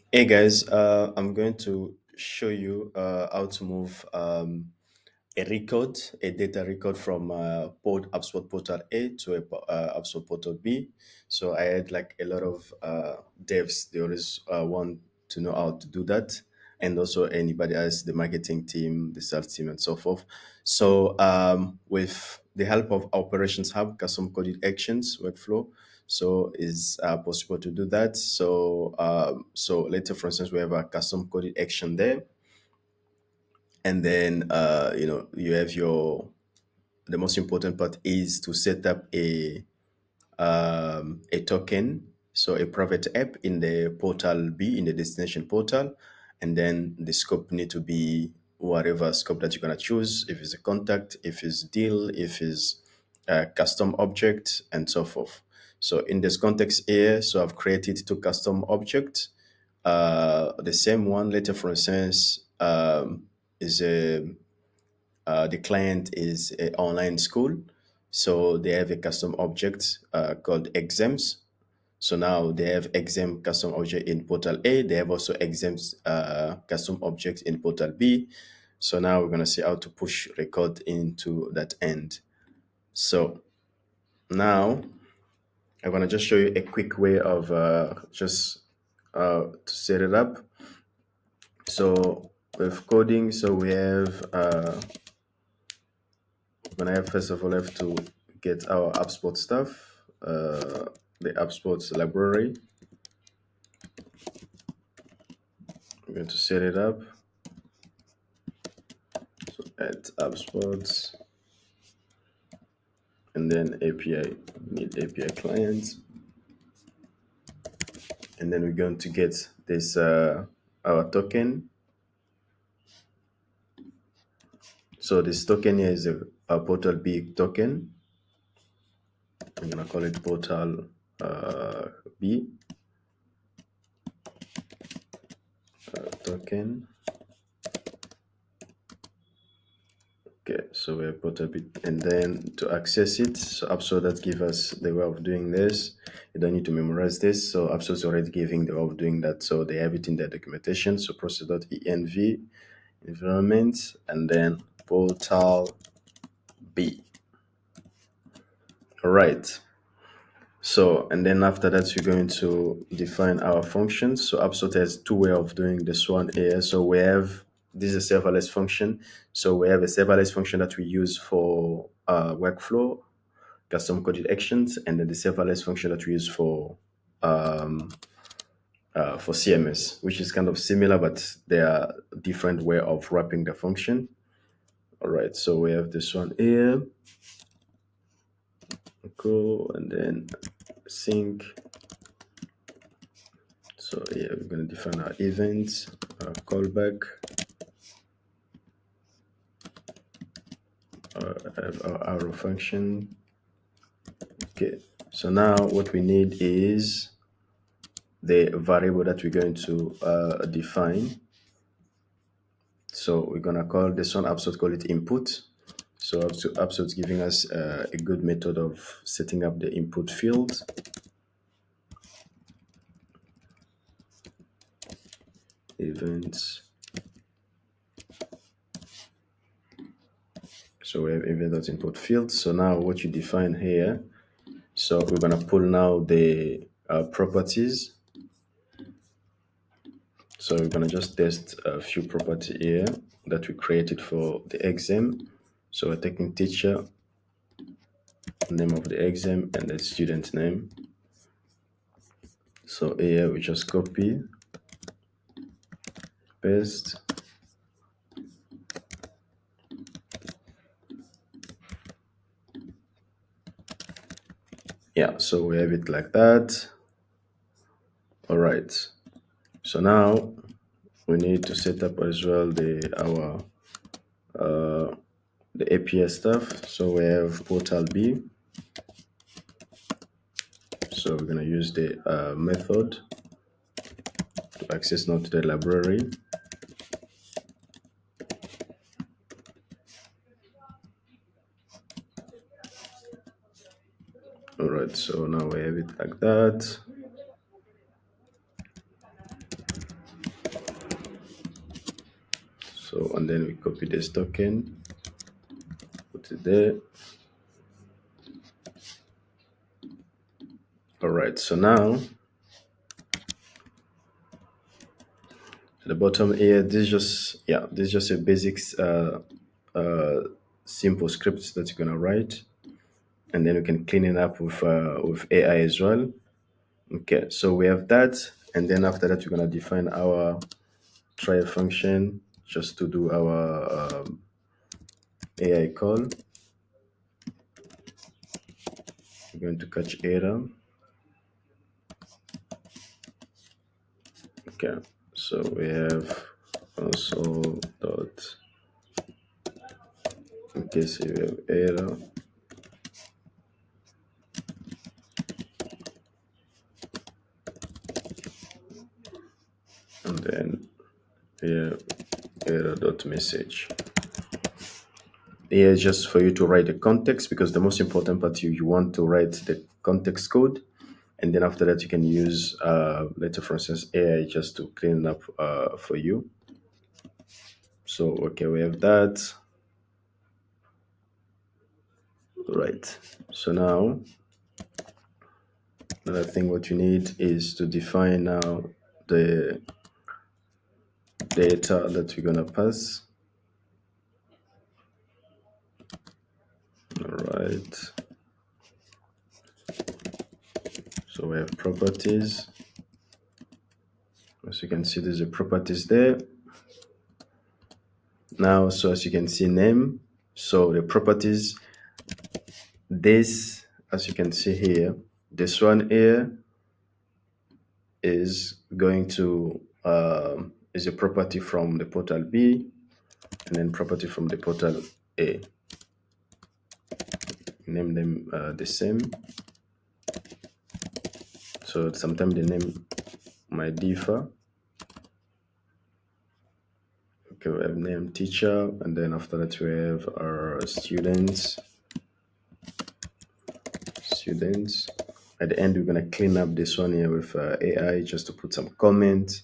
Hey guys, I'm going to show you how to move a record, a data record from HubSpot Portal A to a HubSpot Portal B. So I had like a lot of devs. They always want to know how to do that, and also anybody else, the marketing team, the sales team, and so forth. So with the help of Operations Hub, custom coded actions workflow, so is possible to do that. So later, for instance, we have a custom coded action there, and then you have your the most important part is to set up a token, so a private app in the portal B, in the destination portal, and then the scope need to be whatever scope that you're gonna choose. If it's a contact, if it's deal, if it's a custom object, and so forth. So in this context here, so I've created two custom objects. The same one later, for instance, is a the client is an online school, so they have a custom object called exams. So now they have exam custom object in portal A. They have also exams custom object in portal B. So now we're gonna see how to push record into that end. So now I'm gonna just show you a quick way of just to set it up. So with coding, so we have when I have first of all have to get our HubSpot stuff, the HubSpot library. I'm going to set it up. So add HubSpot and then API, need API clients. And then we're going to get this our token. So this token here is a portal B token. I'm gonna call it portal B token. Okay, so we put a bit, and then to access it, so HubSpot that give us the way of doing this. You don't need to memorize this. So HubSpot's already giving the way of doing that. So they have it in their documentation. So process.env environment and then portal B. All right. So, and then after that, we're going to define our functions. So HubSpot has two way of doing this one here. So we have, this is a serverless function. So we have a serverless function that we use for workflow, custom coded actions, and then the serverless function that we use for CMS, which is kind of similar, but they are different way of wrapping the function. All right, so we have this one here. Cool, and then sync. So yeah, we're going to define our events, our callback, our arrow function. Okay, so now what we need is the variable that we're going to define. So we're going to call this one HubSpot, call it input. So HubSpot's giving us a good method of setting up the input field. Events. So we have event.input field. So now what you define here, so we're gonna pull now the properties. So we're gonna just test a few property here that we created for the exam. So we're taking teacher, name of the exam, and the student name. So here we just copy, paste. Yeah, so we have it like that. All right. So now we need to set up as well the API stuff. So we have portal B. So we're gonna use the method to access now to the library. All right, so now we have it like that. So, and then we copy this token, put it there. All right, so now at the bottom here, this is just a basics simple scripts that you're gonna write, and then we can clean it up with AI as well. Okay, so we have that, and then after that, we're gonna define our try function just to do our AI call. We're going to catch error. Okay, so we have also dot in case you have error. And then here error dot message. Here is just for you to write the context, because the most important part you want to write the context code, and then after that you can use later, for instance, AI just to clean it up for you. So okay, we have that. Right. So now another thing what you need is to define now the data that we're gonna pass. All right. So we have properties. As you can see, there's a properties there. Now, so as you can see, name. So the properties, this, as you can see here, this one here is going to is a property from the portal B, and then property from the portal A. Name them the same. So sometimes the name might differ. Okay, we have name teacher, and then after that we have our students. At the end, we're gonna clean up this one here with AI just to put some comments,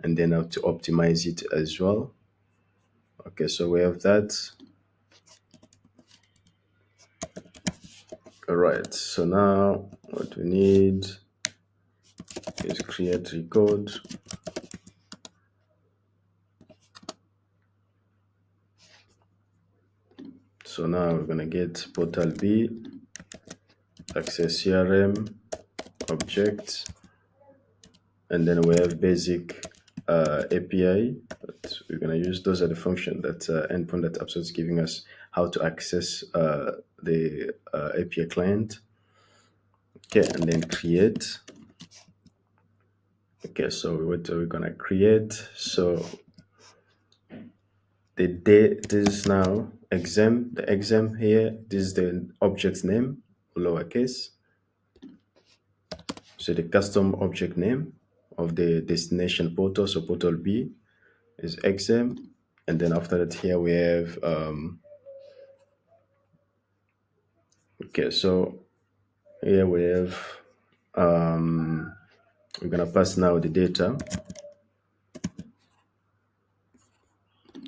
and then how to optimize it as well. Okay, so we have that. All right, so now what we need is create record. So now we're gonna get portal B, access CRM, object, and then we have basic API that we're gonna use. Those are the function that endpoint that HubSpot is giving us how to access the API client. Okay, and then create. Okay, so what are we gonna create? So this is now exam. The exam here, this is the object name, lowercase. So the custom object name of the destination portal, so portal B is exam, and then after that here we have okay, so here we have we're gonna pass now the data.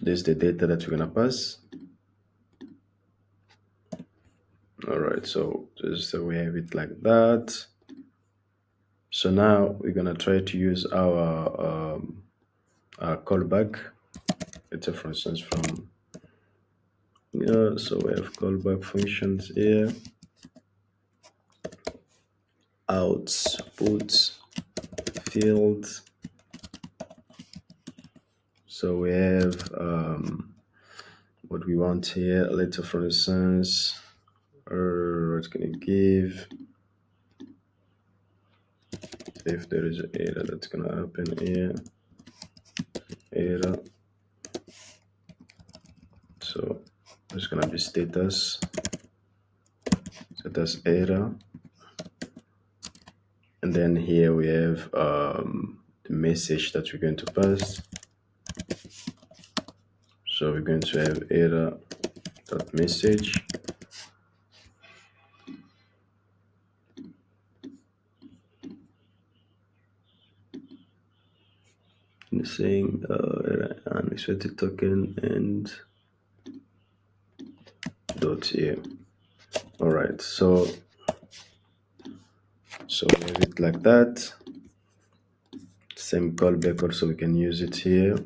This is the data that we're gonna pass. All right, so we have it like that. So now we're gonna try to use our callback. Let's say, for instance, from so we have callback functions here. Output fields. So we have what we want here. Let's say, for instance, what can it give? If there is an error that's gonna happen here, error. So there's gonna be status error, and then here we have the message that we're going to pass. So we're going to have error dot message. saying unexpected token and dot here. All right, so we have it like that. Same callback also we can use it here.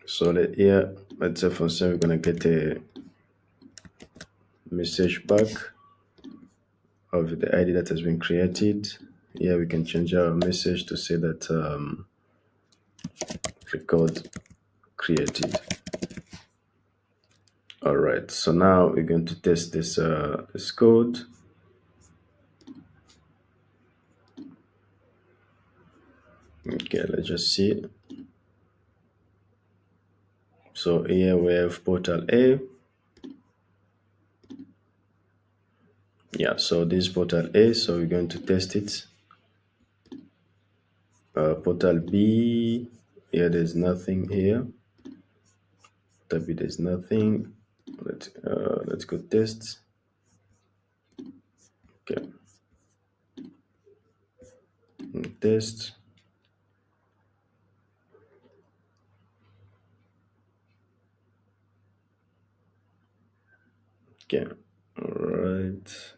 So here, let's say for instance, we're gonna get a message back of the ID that has been created. Here we can change our message to say that record created. All right, so now we're going to test this code. Okay, let's just see. So here we have portal A. Yeah, so this portal A, so we're going to test it. Portal B, yeah, there's nothing here. Portal B, there's nothing. Let's go test. Okay, test. Okay, all right.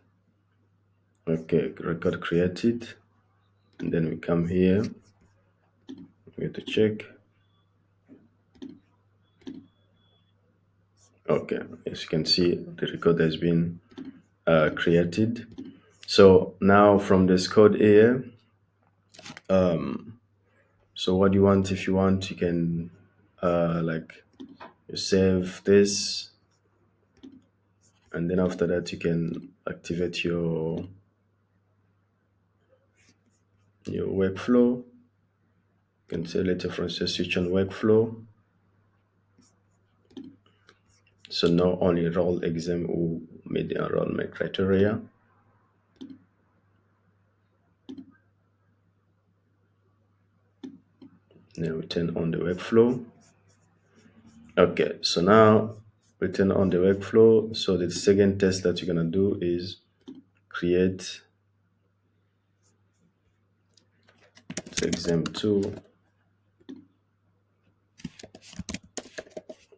Okay, record created, and then we come here. We have to check. Okay, as you can see, the record has been created. So now from this code here, so what you want, if you want, you can like you save this, and then after that you can activate your workflow. You can say later for instance switch on workflow. So now only role exam who made the enrollment criteria. Then we turn on the workflow. Okay, so now we turn on the workflow. So the second test that you're gonna do is create exam 2,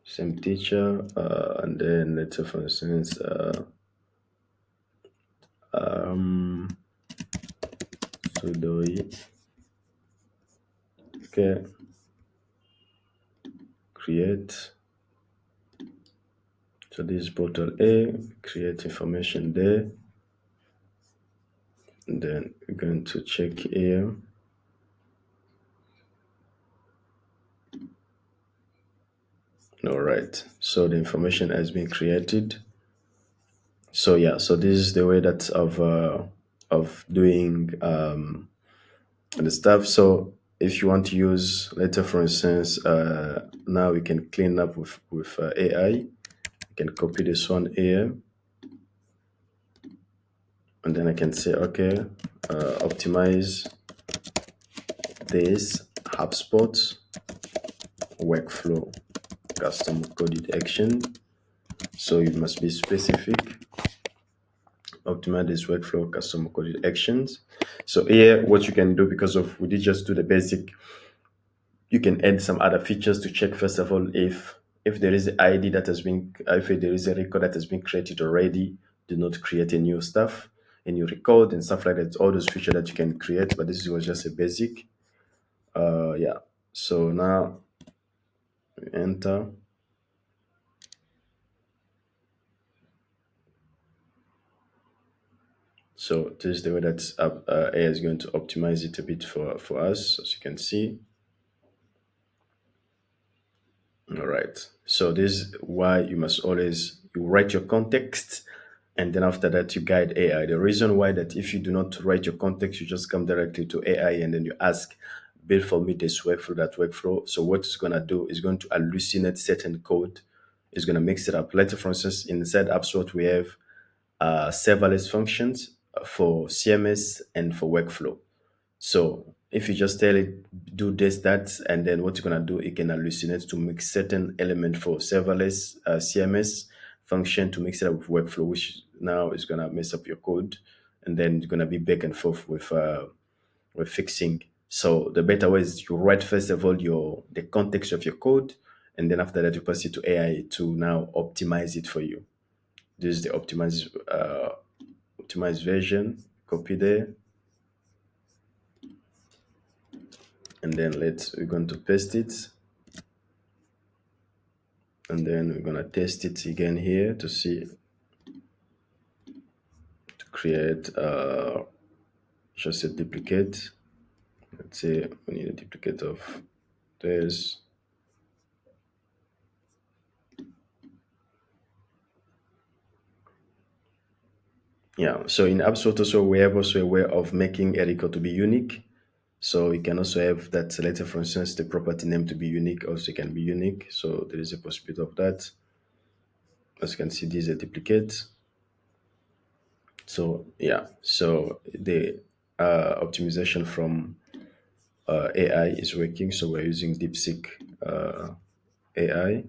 same teacher, and then let's say for instance sudo okay, create. So this is portal A, create information there, and then we're going to check here. All right, so the information has been created. So yeah, so this is the way that of doing the stuff. So if you want to use later, for instance, now we can clean up with AI. I can copy this one here, and then I can say, okay, optimize this HubSpot workflow custom coded action. So you must be specific. Optimize this workflow custom coded actions. So here, what you can do, because of we did just do the basic, you can add some other features to check first of all if there is an ID that has been if there is a record that has been created already. Do not create a new stuff, a new record and stuff like that. All those features that you can create, but this was just a basic. Yeah. So now we enter. So this is the way that AI is going to optimize it a bit for us, as you can see. All right. So this is why you must always you write your context, and then after that you guide AI. The reason why that if you do not write your context, you just come directly to AI and then you ask, build for me this workflow, that workflow. So what it's gonna do is going to hallucinate certain code. It's gonna mix it up. Later, for instance, inside HubSpot we have serverless functions for CMS and for workflow. So if you just tell it do this, that, and then what you're gonna do, it can hallucinate to mix certain element for serverless CMS function to mix it up with workflow, which now is gonna mess up your code, and then it's gonna be back and forth with fixing So the better way is you write first of all your the context of your code, and then after that you pass it to AI to now optimize it for you. This is the optimized version. Copy there, and then we're going to paste it, and then we're gonna test it again here to see to create just a duplicate. Let's say we need a duplicate of this. Yeah. So in HubSpot also we have also a way of making a record to be unique. So you can also have that selected, for instance, the property name to be unique, also can be unique. So there is a possibility of that. As you can see, this is a duplicate. So yeah, so the optimization from AI is working. So we're using Deepseek AI.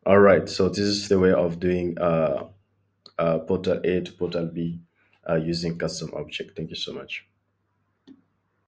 All right. So this is the way of doing portal A to portal B using custom object. Thank you so much.